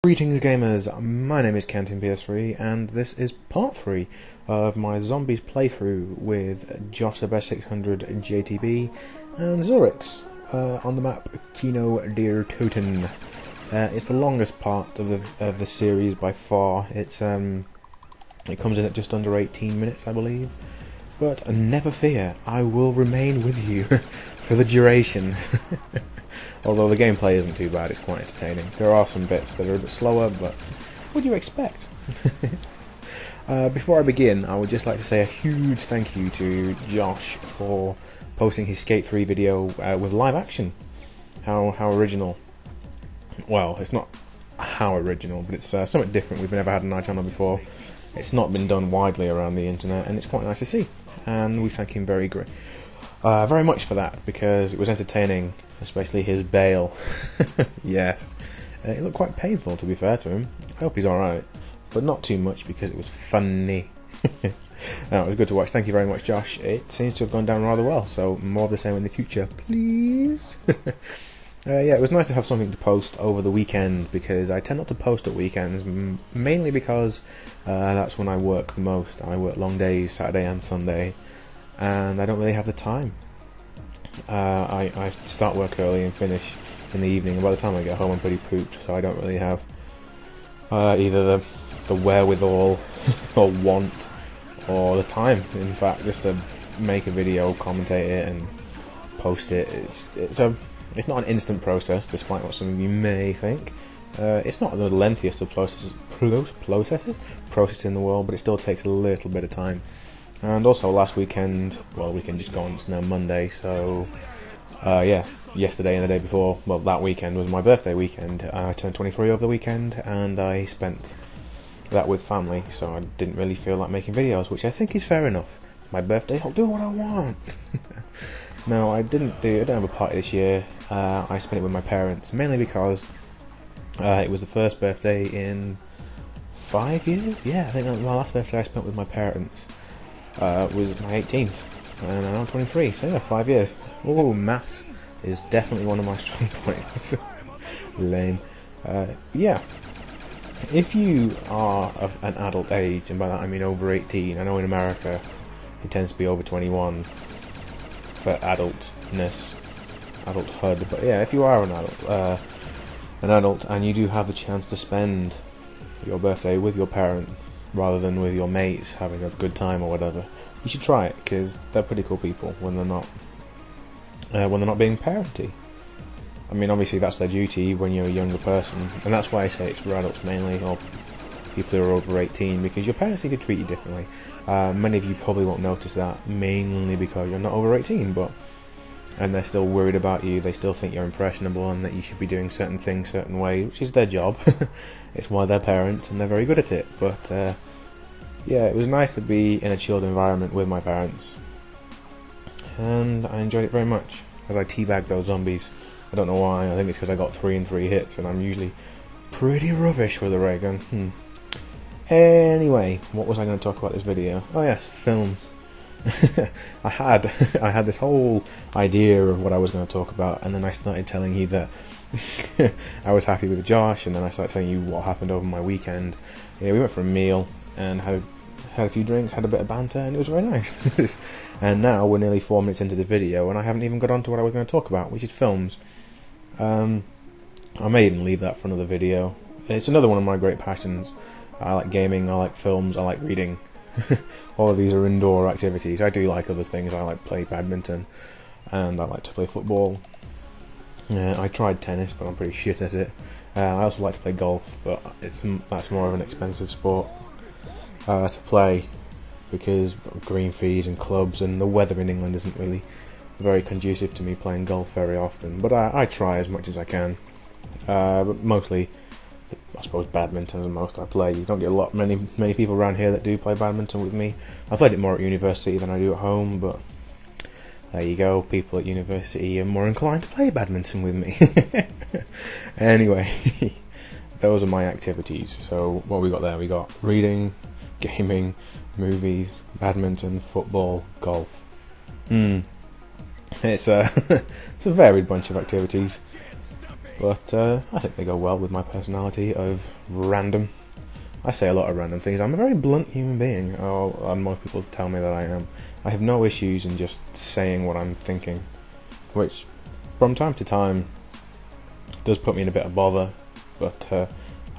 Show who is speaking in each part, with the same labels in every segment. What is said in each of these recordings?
Speaker 1: Greetings gamers, my name is KentinPS3 and this is part 3 of my zombies playthrough with Josh the Best 600 JTB and Zurix on the map Kino der Toten. It's the longest part of the series by far. It comes in at just under 18 minutes I believe, but never fear, I will remain with you for the duration. Although the gameplay isn't too bad, it's quite entertaining. There are some bits that are a bit slower, but what do you expect? Before I begin, I would just like to say a huge thank you to Josh for posting his Skate 3 video with live action. How original. Well, it's not how original, but it's something different we've never had on our channel before. It's not been done widely around the internet, and it's quite nice to see. And we thank him very much for that, because it was entertaining, especially his bail. Yes. It looked quite painful, to be fair to him. I hope he's alright, but not too much because it was funny. No, it was good to watch. Thank you very much, Josh. It seems to have gone down rather well, so more of the same in the future, please. Yeah, it was nice to have something to post over the weekend, because I tend not to post at weekends, mainly because that's when I work the most. I work long days, Saturday and Sunday, and I don't really have the time. I start work early and finish in the evening, and by the time I get home I'm pretty pooped, so I don't really have either the wherewithal or want or the time, in fact, just to make a video, commentate it and post it. It's not an instant process, despite what some of you may think. It's not the lengthiest of processes in the world, but it still takes a little bit of time. And also last weekend, well, weekend just gone, it's now Monday, so yeah, yesterday and the day before, well, that weekend was my birthday weekend. I turned 23 over the weekend, and I spent that with family, so I didn't really feel like making videos, which I think is fair enough. It's my birthday, I'll do what I want. No, I don't have a party this year. I spent it with my parents, mainly because it was the first birthday in 5 years? Yeah, I think my last birthday I spent with my parents was my 18th, and I'm 23, so yeah, 5 years. Oh, maths is definitely one of my strong points. Lame. Yeah, if you are of an adult age, and by that I mean over 18, I know in America it tends to be over 21 for adulthood, but yeah, if you are an adult and you do have the chance to spend your birthday with your parent rather than with your mates having a good time or whatever, you should try it, because they're pretty cool people when they're not being parenty. I mean, obviously that's their duty when you're a younger person, and that's why I say it's for adults mainly, or people who are over 18, because your parents need to treat you differently. Many of you probably won't notice that, mainly because you're not over 18, and they're still worried about you. They still think you're impressionable and that you should be doing certain things certain way, which is their job. It's why they're parents, and they're very good at it. But yeah, it was nice to be in a chilled environment with my parents, and I enjoyed it very much as I teabagged those zombies. I don't know why. I think it's because I got 3 in 3 hits, and I'm usually pretty rubbish with a ray gun. Anyway, what was I going to talk about this video? Oh yes, films. I had this whole idea of what I was going to talk about, and then I started telling you that I was happy with Josh, and then I started telling you what happened over my weekend. Yeah, we went for a meal and had a few drinks, had a bit of banter, and it was very nice. And now we're nearly 4 minutes into the video, and I haven't even got on to what I was going to talk about, which is films. I may even leave that for another video. It's another one of my great passions. I like gaming, I like films, I like reading. All of these are indoor activities. I do like other things. I like to play badminton, and I like to play football. I tried tennis, but I'm pretty shit at it. I also like to play golf, but that's more of an expensive sport to play, because green fees and clubs, and the weather in England isn't really very conducive to me playing golf very often. But I try as much as I can. But mostly, I suppose badminton is the most I play. You don't get many people around here that do play badminton with me. I played it more at university than I do at home, but there you go, people at university are more inclined to play badminton with me. Anyway, those are my activities. So what we got there? We got reading, gaming, movies, badminton, football, golf. It's a varied bunch of activities. but I think they go well with my personality of random. I say a lot of random things. I'm a very blunt human being, and most people tell me that I am. I have no issues in just saying what I'm thinking, which from time to time does put me in a bit of bother, but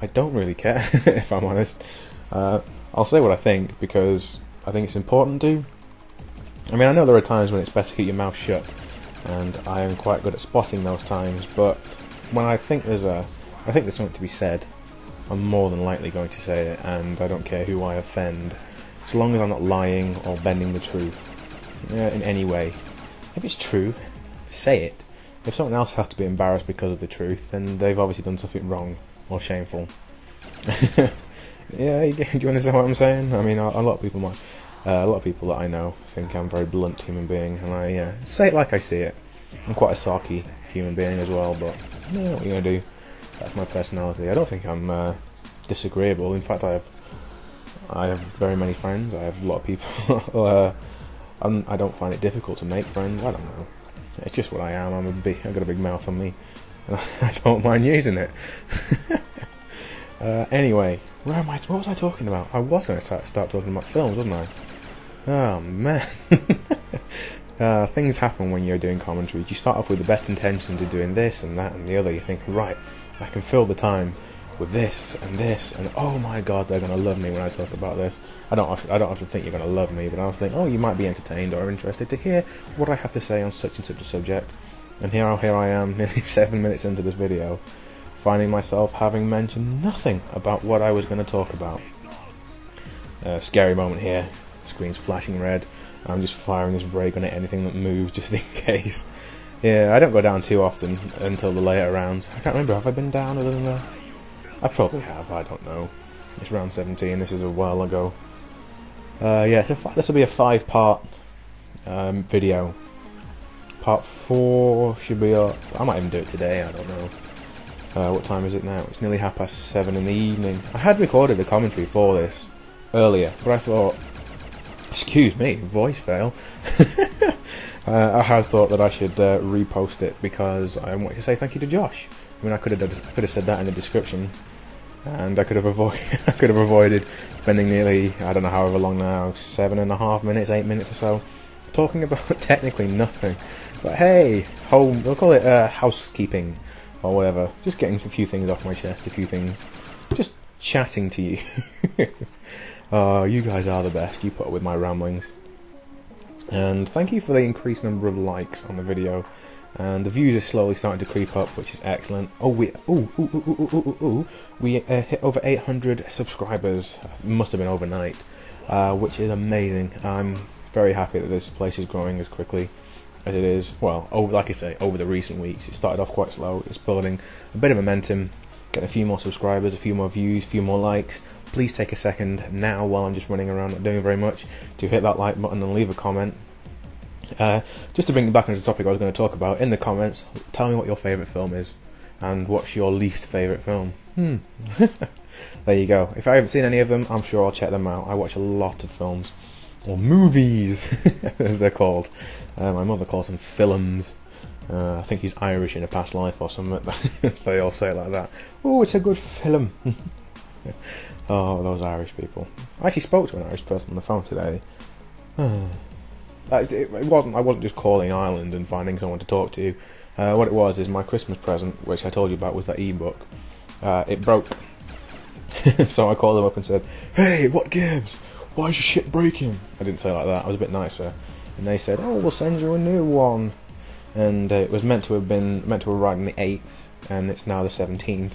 Speaker 1: I don't really care, if I'm honest. I'll say what I think because I think it's important to. I mean, I know there are times when it's best to keep your mouth shut, and I am quite good at spotting those times, but when I think there's something to be said, I'm more than likely going to say it, and I don't care who I offend, so long as I'm not lying or bending the truth in any way. If it's true, say it. If someone else has to be embarrassed because of the truth, then they've obviously done something wrong or shameful. Yeah, do you understand what I'm saying? I mean, a lot of people might. A lot of people that I know think I'm a very blunt human being, and I say it like I see it. I'm quite a sarky human being as well, but what are you going to do? That's my personality. I don't think I'm disagreeable. In fact, I have very many friends. I have a lot of people. I don't find it difficult to make friends. I don't know. It's just what I am. I've got a big mouth on me, and I don't mind using it. Anyway, where am I? What was I talking about? I was going to start talking about films, wasn't I? Oh man. Things happen when you're doing commentaries. You start off with the best intentions of doing this and that and the other. You think, right, I can fill the time with this, and oh my god, they're going to love me when I talk about this. I don't often think you're going to love me, but I'll think, oh, you might be entertained or interested to hear what I have to say on such and such a subject. And here I am, nearly 7 minutes into this video, finding myself having mentioned nothing about what I was going to talk about. Scary moment here. Screen's flashing red. I'm just firing this ray gun at anything that moves just in case. Yeah, I don't go down too often until the later rounds. I can't remember, have I been down other than that? I probably have, I don't know. It's round 17, this is a while ago. Yeah, this will be a 5-part video. Part 4 should be up. I might even do it today, I don't know. What time is it now? It's nearly 7:30 in the evening. I had recorded a commentary for this earlier, but I thought, excuse me, voice fail. I had thought that I should repost it because I wanted to say thank you to Josh. I mean, I could have said that in the description, and I could have avoided spending nearly, I don't know however long now, 7.5 minutes, 8 minutes or so, talking about technically nothing. But hey, we'll call it housekeeping or whatever. Just getting a few things off my chest, a few things, just chatting to you. You guys are the best. You put up with my ramblings. And thank you for the increased number of likes on the video. And the views are slowly starting to creep up, which is excellent. Oh, we hit over 800 subscribers. Must have been overnight, which is amazing. I'm very happy that this place is growing as quickly as it is. Well, like I say, over the recent weeks, it started off quite slow. It's building a bit of momentum, getting a few more subscribers, a few more views, a few more likes. Please take a second now, while I'm just running around not doing very much, to hit that like button and leave a comment. Just to bring it back into the topic I was going to talk about, in the comments, tell me what your favourite film is, and what's your least favourite film. There you go. If I haven't seen any of them, I'm sure I'll check them out. I watch a lot of films, or movies, as they're called. My mother calls them films. I think he's Irish in a past life or something. They all say it like that. Oh, it's a good film. Oh, those Irish people. I actually spoke to an Irish person on the phone today. I wasn't just calling Ireland and finding someone to talk to. What it was is my Christmas present, which I told you about, was that ebook. It broke. So I called them up and said, "Hey, what gives? Why is your shit breaking?" I didn't say it like that. I was a bit nicer. And they said, "Oh, we'll send you a new one." And it was meant to have arrived on the 8th, and it's now the 17th.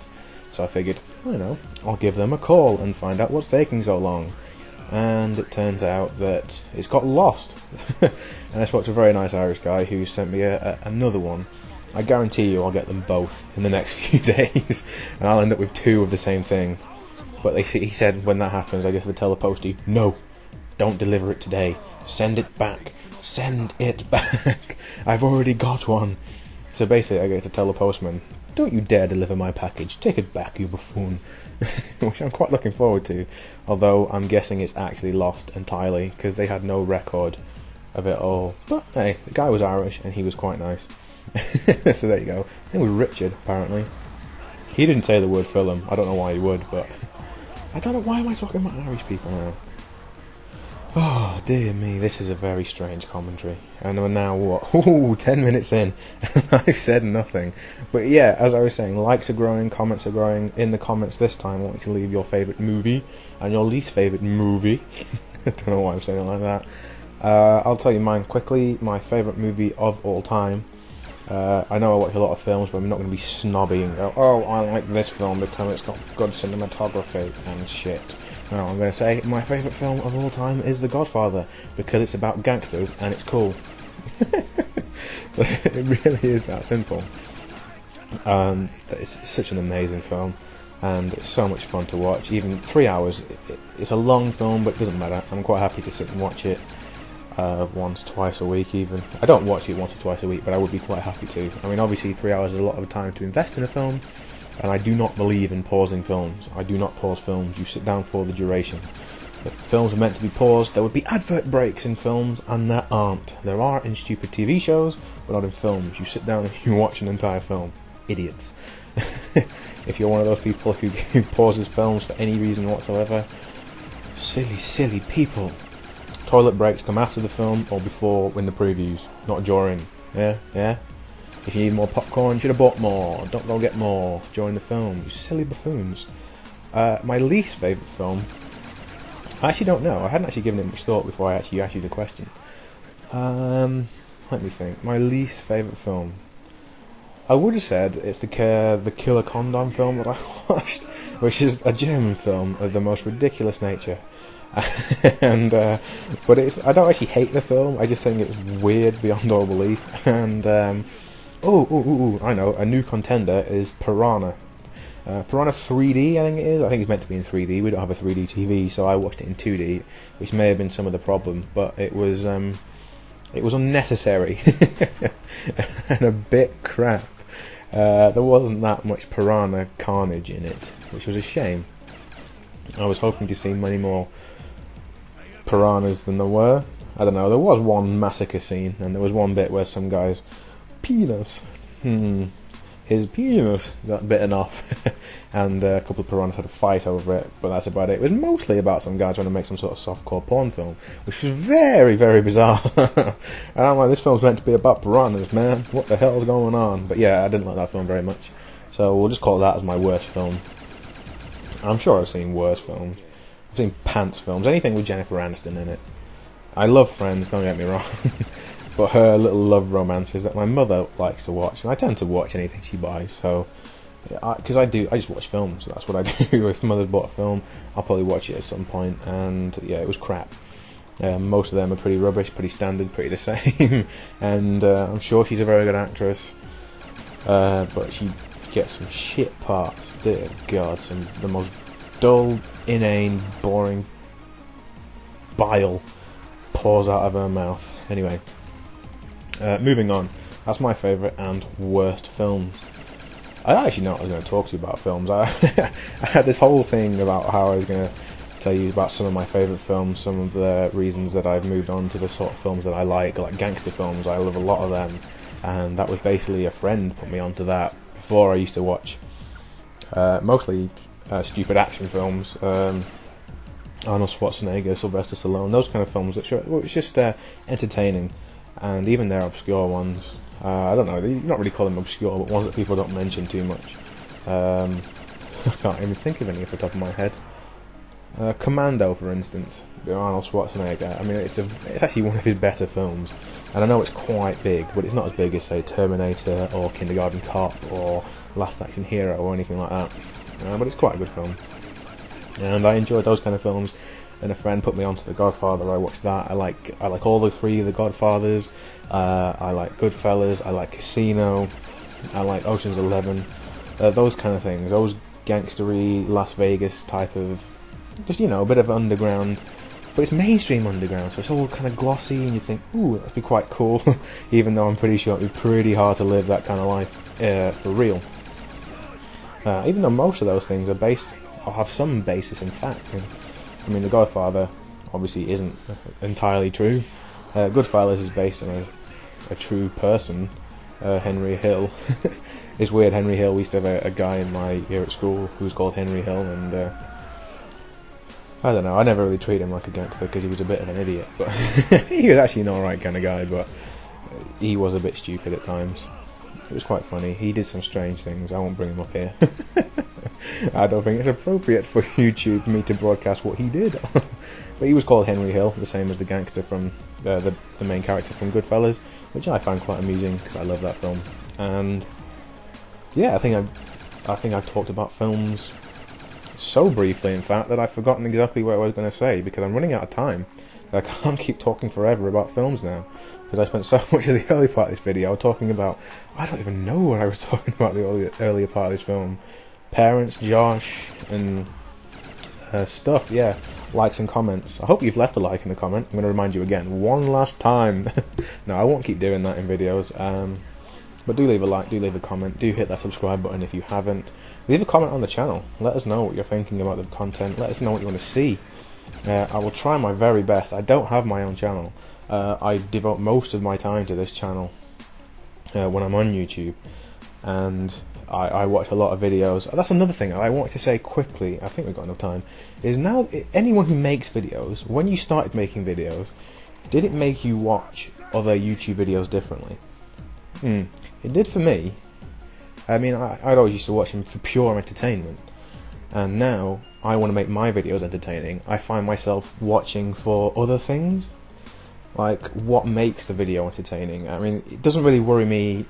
Speaker 1: So I figured, I don't know, I'll give them a call and find out what's taking so long. And it turns out that it's got lost. And I spoke to a very nice Irish guy who sent me another one. I guarantee you I'll get them both in the next few days, and I'll end up with 2 of the same thing. But he said when that happens, I get to tell the postie, no, don't deliver it today. Send it back. Send it back. I've already got one. So basically I get to tell the postman, don't you dare deliver my package. Take it back, you buffoon. Which I'm quite looking forward to. Although I'm guessing it's actually lost entirely, because they had no record of it all. But hey, the guy was Irish and he was quite nice. So there you go. I think with Richard, apparently. He didn't say the word film. I don't know why he would, but I don't know why am I talking about Irish people now. Oh dear me, this is a very strange commentary. And we're now what? Ooh, 10 minutes in, and I've said nothing. But yeah, as I was saying, likes are growing, comments are growing. In the comments this time, I want you to leave your favourite movie and your least favourite movie. I don't know why I'm saying it like that. I'll tell you mine quickly. My favourite movie of all time. I know I watch a lot of films, but I'm not going to be snobby and go, oh, I like this film because it's got good cinematography and shit. No, I'm going to say my favourite film of all time is The Godfather, because it's about gangsters and it's cool. It really is that simple. It's such an amazing film, and it's so much fun to watch. Even 3 hours, it's a long film, but it doesn't matter. I'm quite happy to sit and watch it once, twice a week even. I don't watch it once or twice a week, but I would be quite happy to. I mean, obviously 3 hours is a lot of time to invest in a film, and I do not believe in pausing films. I do not pause films. You sit down for the duration. If films are meant to be paused, there would be advert breaks in films, and there aren't. There are in stupid TV shows, but not in films. You sit down and you watch an entire film. Idiots. If you're one of those people who pauses films for any reason whatsoever, silly, silly people. Toilet breaks come after the film or before in the previews, not during. Yeah? If you need more popcorn, you should have bought more. Don't go get more during the film. You silly buffoons. My least favourite film, I actually don't know. I hadn't actually given it much thought before I actually asked you the question. Let me think. My least favourite film. I would have said it's the Killer Condom film that I watched, which is a German film of the most ridiculous nature. And but I don't actually hate the film. I just think it's weird beyond all belief. And I know, a new contender is Piranha. Piranha 3D, I think it is. I think it's meant to be in 3D. We don't have a 3D TV, so I watched it in 2D, which may have been some of the problem. But it was unnecessary and a bit crap. There wasn't that much piranha carnage in it, which was a shame. I was hoping to see many more piranhas than there were. I don't know, there was one massacre scene, and there was one bit where some guy's penis, his penis got bitten off, and a couple of piranhas had a fight over it, but that's about it. It was mostly about some guy trying to make some sort of softcore porn film, which was very, very bizarre. And I'm like, this film's meant to be about piranhas, man. What the hell's going on? But yeah, I didn't like that film very much. So we'll just call that as my worst film. I'm sure I've seen worse films. I've seen pants films, anything with Jennifer Aniston in it. I love Friends, don't get me wrong. But her little love romances that my mother likes to watch, and I tend to watch anything she buys, so because I just watch films, so that's what I do. If mother's bought a film, I'll probably watch it at some point, and yeah, it was crap. Most of them are pretty rubbish, pretty standard, pretty the same, and I'm sure she's a very good actress, but she gets some shit parts. Dear God, the most dull, inane, boring bile pours out of her mouth. Anyway, moving on. That's my favourite and worst films. I don't actually know what I was going to talk to you about films. I had this whole thing about how I was going to tell you about some of my favourite films, some of the reasons that I've moved on to the sort of films that I like gangster films. I love a lot of them, and that was basically a friend put me onto that. Before I used to watch mostly stupid action films, Arnold Schwarzenegger, Sylvester Stallone, those kind of films that it's just entertaining, and even their obscure ones. I don't know, you don't really call them obscure, but ones that people don't mention too much. I can't even think of any off the top of my head. Commando, for instance, Arnold Schwarzenegger. I mean, it's actually one of his better films, and I know it's quite big, but it's not as big as, say, Terminator or Kindergarten Cop or Last Action Hero or anything like that. But it's quite a good film, and I enjoyed those kind of films. And a friend put me onto The Godfather. I watched that. I like all the three of The Godfathers. I like Goodfellas. I like Casino. I like Ocean's 11. Those kind of things. Those gangstery Las Vegas type of, just, a bit of underground, but it's mainstream underground, so it's all kind of glossy, and you think, ooh, that'd be quite cool. Even though I'm pretty sure it'd be pretty hard to live that kind of life for real. Even though most of those things are based, or have some basis in fact. I mean, The Godfather obviously isn't entirely true. Goodfellas is based on a true person, Henry Hill. It's weird, Henry Hill, we used to have a guy in my year at school who was called Henry Hill, and I don't know, I never really treated him like a gangster because he was a bit of an idiot, but he was actually an alright kind of guy, but he was a bit stupid at times. It was quite funny. He did some strange things. I won't bring him up here. I don't think it's appropriate for YouTube for me to broadcast what he did. But he was called Henry Hill, the same as the gangster from the main character from Goodfellas, which I find quite amusing because I love that film. And yeah, I think I've talked about films so briefly, in fact, that I've forgotten exactly what I was going to say because I'm running out of time. I can't keep talking forever about films now because I spent so much of the early part of this video talking about, I don't even know what I was talking about the earlier part of this film. Parents, Josh, and stuff, yeah. Likes and comments. I hope you've left a like in the comment. I'm going to remind you again, one last time. No, I won't keep doing that in videos. But do leave a like, do leave a comment, do hit that subscribe button if you haven't. Leave a comment on the channel. Let us know what you're thinking about the content. Let us know what you want to see. I will try my very best. I don't have my own channel. I devote most of my time to this channel when I'm on YouTube, and I watch a lot of videos. That's another thing I wanted to say quickly, I think we've got enough time, is now anyone who makes videos, when you started making videos, did it make you watch other YouTube videos differently? It did for me. I mean, I'd always used to watch them for pure entertainment, and now I want to make my videos entertaining. I find myself watching for other things, like what makes the video entertaining. I mean, it doesn't really worry me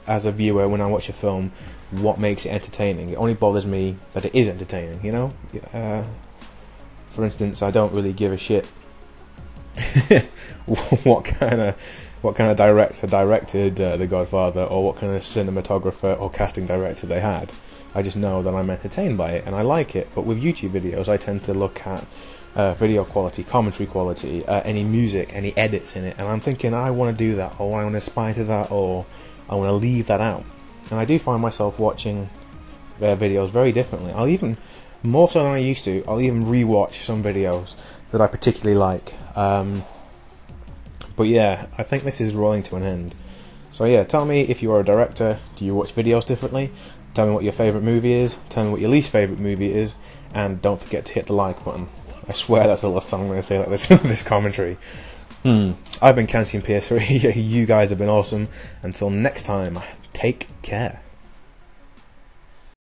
Speaker 1: as a viewer when I watch a film what makes it entertaining. It only bothers me that it is entertaining, you know? For instance, I don't really give a shit what kind of director directed The Godfather, or what kind of cinematographer or casting director they had. I just know that I'm entertained by it and I like it. But with YouTube videos, I tend to look at video quality, commentary quality, any music, any edits in it, and I'm thinking I want to do that, or I want to aspire to that, or I want to leave that out. And I do find myself watching their videos very differently. I'll even, more so than I used to, I'll even rewatch some videos that I particularly like. But yeah, I think this is rolling to an end. So yeah, tell me if you are a director, do you watch videos differently? Tell me what your favourite movie is, tell me what your least favourite movie is, and don't forget to hit the like button. I swear that's the last time I'm going to say like this this commentary. I've been Cancy PS3, you guys have been awesome. Until next time, take care.